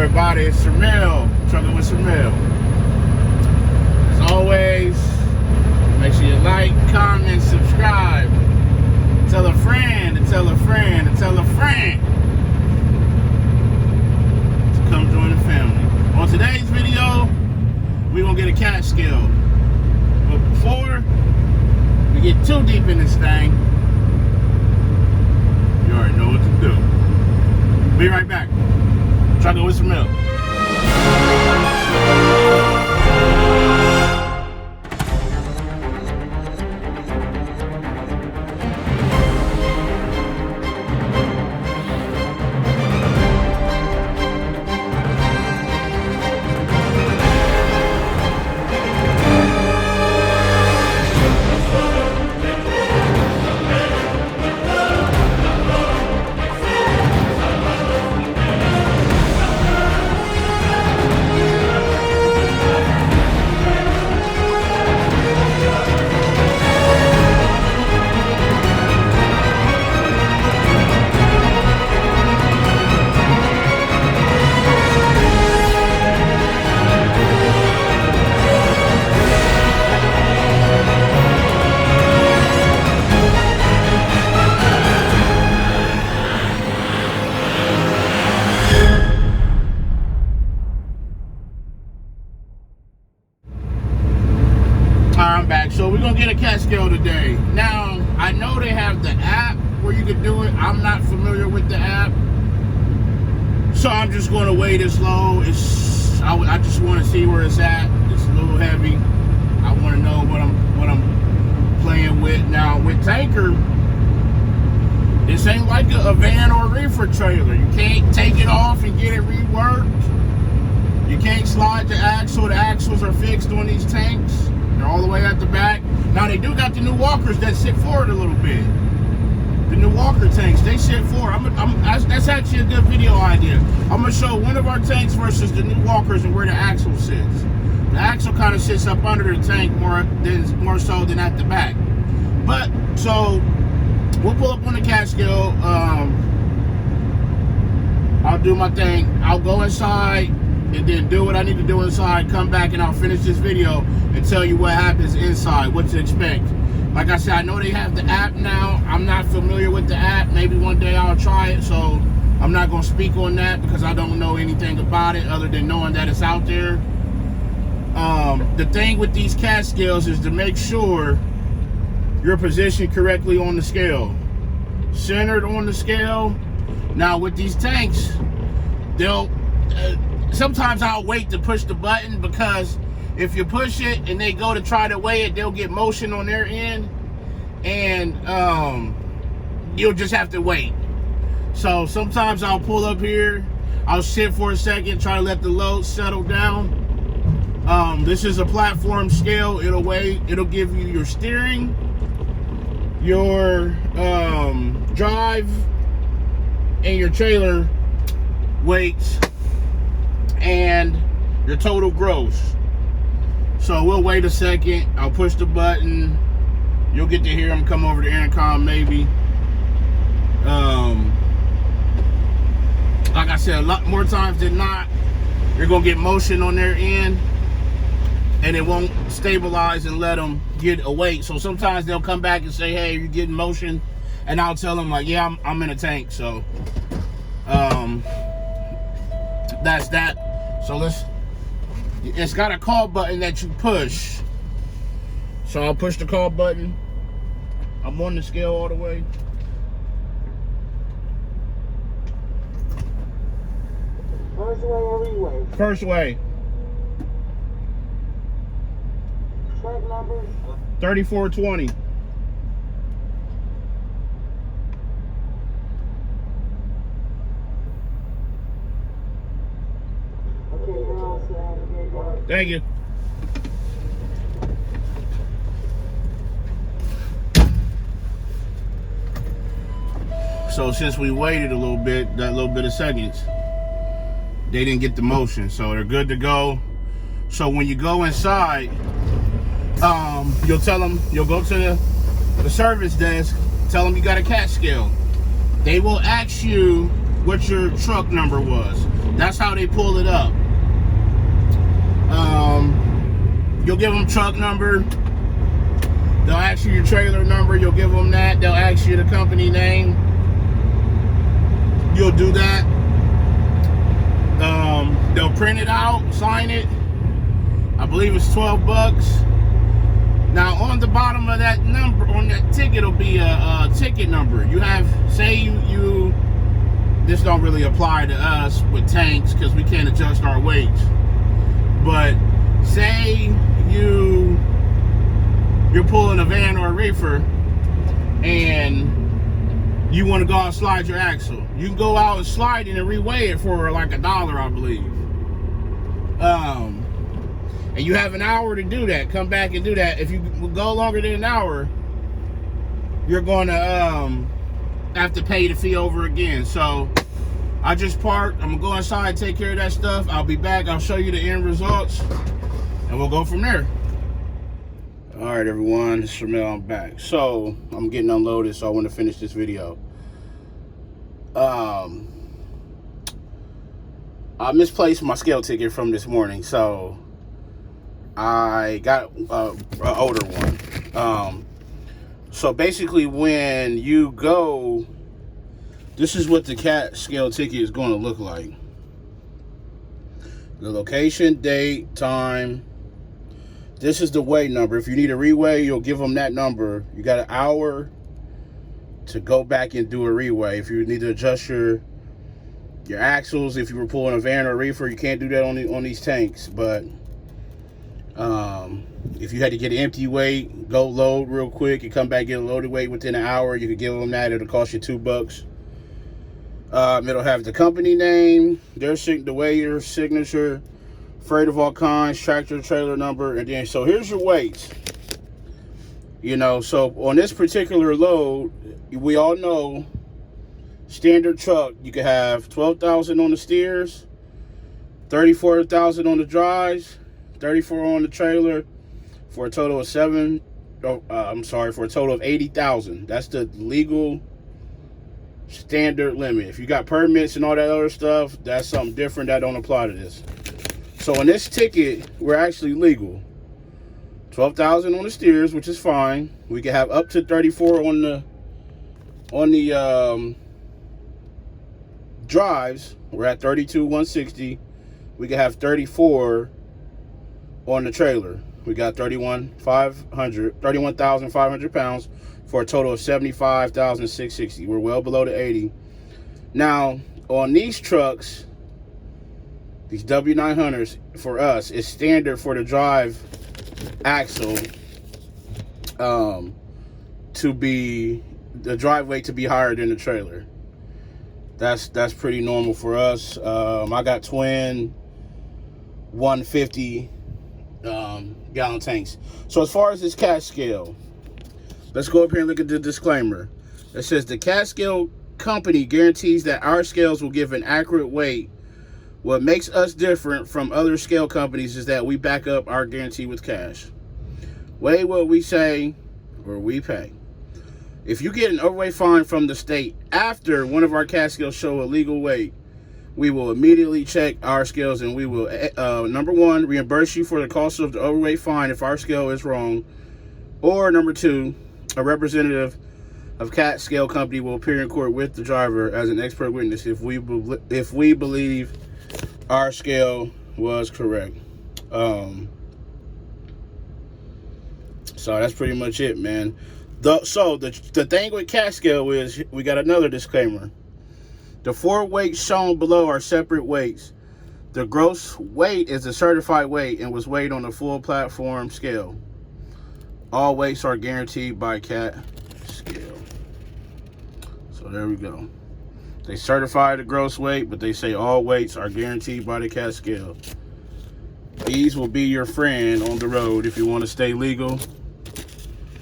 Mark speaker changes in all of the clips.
Speaker 1: everybody, it's Shamil, trucking with Shamil. As always, make sure you like, comment, subscribe. Tell a friend, and tell a friend, and tell a friend to come join the family. On today's video, we're gonna get a catscale. But before we get too deep in this thing, you already know what to do. Be right back. Trucking with Shamil. I'm back. So we're gonna get a catscale today. Now I know they have the app where you can do it. I'm not familiar with the app, so I'm just gonna wait it slow. I just want to see where it's at. It's a little heavy. I want to know what I'm playing with. Now with tanker, this ain't like a van or a reefer trailer. You can't take it off and get it reworked. You can't slide the axle. The axles are fixed on these tanks. They're all the way at the back. Now they do got the new walkers that sit forward a little bit. The new walker tanks, they sit forward. That's actually a good video idea. I'm gonna show one of our tanks versus the new walkers and where the axle sits. The axle kind of sits up under the tank more so than at the back. But so we'll pull up on the catscale. I'll do my thing. I'll go inside and then do what I need to do inside, come back, and I'll finish this video and tell you what happens inside, what to expect. Like I said, I know they have the app now. I'm not familiar with the app. Maybe one day I'll try it, so I'm not gonna speak on that because I don't know anything about it other than knowing that it's out there. The thing with these catscales is to make sure you're positioned correctly on the scale, centered on the scale. Now with these tanks, sometimes I'll wait to push the button, because if you push it and they go to try to weigh it, they'll get motion on their end, and you'll just have to wait. So sometimes I'll pull up here, I'll sit for a second, try to let the load settle down. This is a platform scale. It'll give you your steering, your drive, and your trailer weights, and your total gross. So we'll wait a second. I'll push the button. You'll get to hear them come over the intercom maybe. Like I said, a lot more times than not, you're gonna get motion on their end, and it won't stabilize and let them get a weight. So sometimes they'll come back and say, hey, you're getting motion, and I'll tell them like, yeah, I'm in a tank. So that's that. So it's got a call button that you push. So I'll push the call button. I'm on the scale all the way.
Speaker 2: First way or re-way?
Speaker 1: First way.
Speaker 2: Track number?
Speaker 1: 3420. Thank you. So since we waited a little bit, that little bit of seconds, they didn't get the motion, so they're good to go. So when you go inside, you'll tell them, you'll go to the service desk, tell them you got a catscale. They will ask you what your truck number was. That's how they pull it up. You'll give them truck number. They'll ask you your trailer number. You'll give them that. They'll ask you the company name. You'll do that. They'll print it out, sign it. I believe it's $12. Now on the bottom of that number, on that ticket, will be a ticket number. You have, say you this don't really apply to us with tanks because we can't adjust our weights. But say you're pulling a van or a reefer and you want to go out and slide your axle. You can go out and slide it and reweigh it for like $1, I believe. And you have an hour to do that. Come back and do that. If you go longer than an hour, you're going to have to pay the fee over again. So I just parked. I'm going to go inside, take care of that stuff. I'll be back. I'll show you the end results, and we'll go from there. All right, everyone. It's Shamil. I'm back. So I'm getting unloaded, so I want to finish this video. I misplaced my scale ticket from this morning, so I got an older one. So basically when you go, this is what the catscale ticket is going to look like. The location, date, time. This is the weigh number. If you need a reweigh, you'll give them that number. You got an hour to go back and do a reweigh. If you need to adjust your axles, if you were pulling a van or a reefer, you can't do that on these tanks. But if you had to get an empty weight, go load real quick and come back get a loaded weight within an hour, you could give them that. It'll cost you $2. It'll have the company name, the weighter's signature, freight of all kinds, tractor, trailer number, and then so here's your weights. You know, so on this particular load, we all know standard truck, you can have 12,000 on the steers, 34,000 on the drives, 34 on the trailer, for a total of for a total of 80,000. That's the legal standard limit. If you got permits and all that other stuff, that's something different that don't apply to this. So in this ticket, we're actually legal. 12,000 on the steers, which is fine. We can have up to 34 on the drives. We're at 32,160. We can have 34 on the trailer. We got 31,500 pounds for a total of 75,660. We're well below the 80. Now, on these trucks, these W900s, for us, it's standard for the drive axle to be, the drive weight to be higher than the trailer. That's pretty normal for us. I got twin 150 gallon tanks. So as far as this catscale, let's go up here and look at the disclaimer. It says the catscale company guarantees that our scales will give an accurate weight. What makes us different from other scale companies is that we back up our guarantee with cash. Weigh what we say or we pay. If you get an overweight fine from the state after one of our catscales show a legal weight, we will immediately check our scales and we will, number one, reimburse you for the cost of the overweight fine if our scale is wrong. Or number two, a representative of catscale company will appear in court with the driver as an expert witness if we believe our scale was correct. So that's pretty much it, man. The thing with catscale is we got another disclaimer. The 4 weights shown below are separate weights. The gross weight is a certified weight and was weighed on a full platform scale. All weights are guaranteed by catscale. So there we go. They certify the gross weight, but they say all weights are guaranteed by the catscale. These will be your friend on the road if you want to stay legal.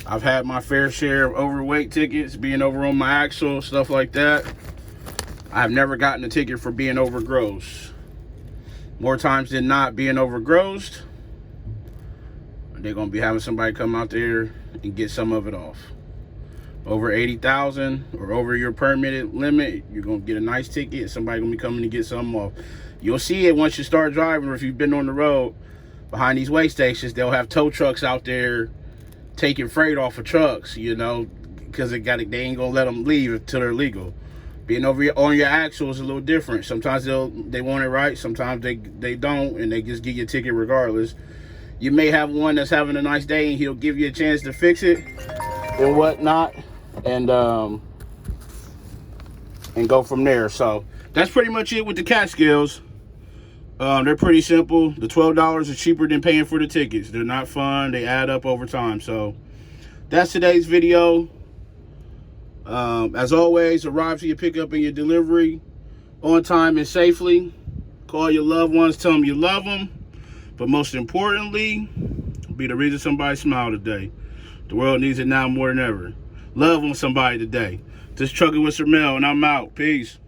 Speaker 1: I've had my fair share of overweight tickets, being over on my axle, stuff like that. I've never gotten a ticket for being over gross. More times than not, being over grossed, they're going to be having somebody come out there and get some of it off. over 80,000 or over your permitted limit, you're gonna get a nice ticket. Somebody gonna be coming to get something off. You'll see it once you start driving, or if you've been on the road. Behind these weigh stations, they'll have tow trucks out there taking freight off of trucks, you know, because they ain't gonna let them leave until they're legal. Being over on your axle is a little different. Sometimes they want it right, sometimes they don't, and they just give you a ticket regardless. You may have one that's having a nice day and he'll give you a chance to fix it and whatnot, and go from there. So that's pretty much it with the catscales. They're pretty simple. The $12 is cheaper than paying for the tickets. They're not fun. They add up over time. So that's today's video. As always, arrive to your pickup and your delivery on time and safely. Call your loved ones. Tell them you love them. But most importantly, be the reason somebody smiled today. The world needs it now more than ever. Love on somebody today. Just trucking with Sir Mel, and I'm out. Peace.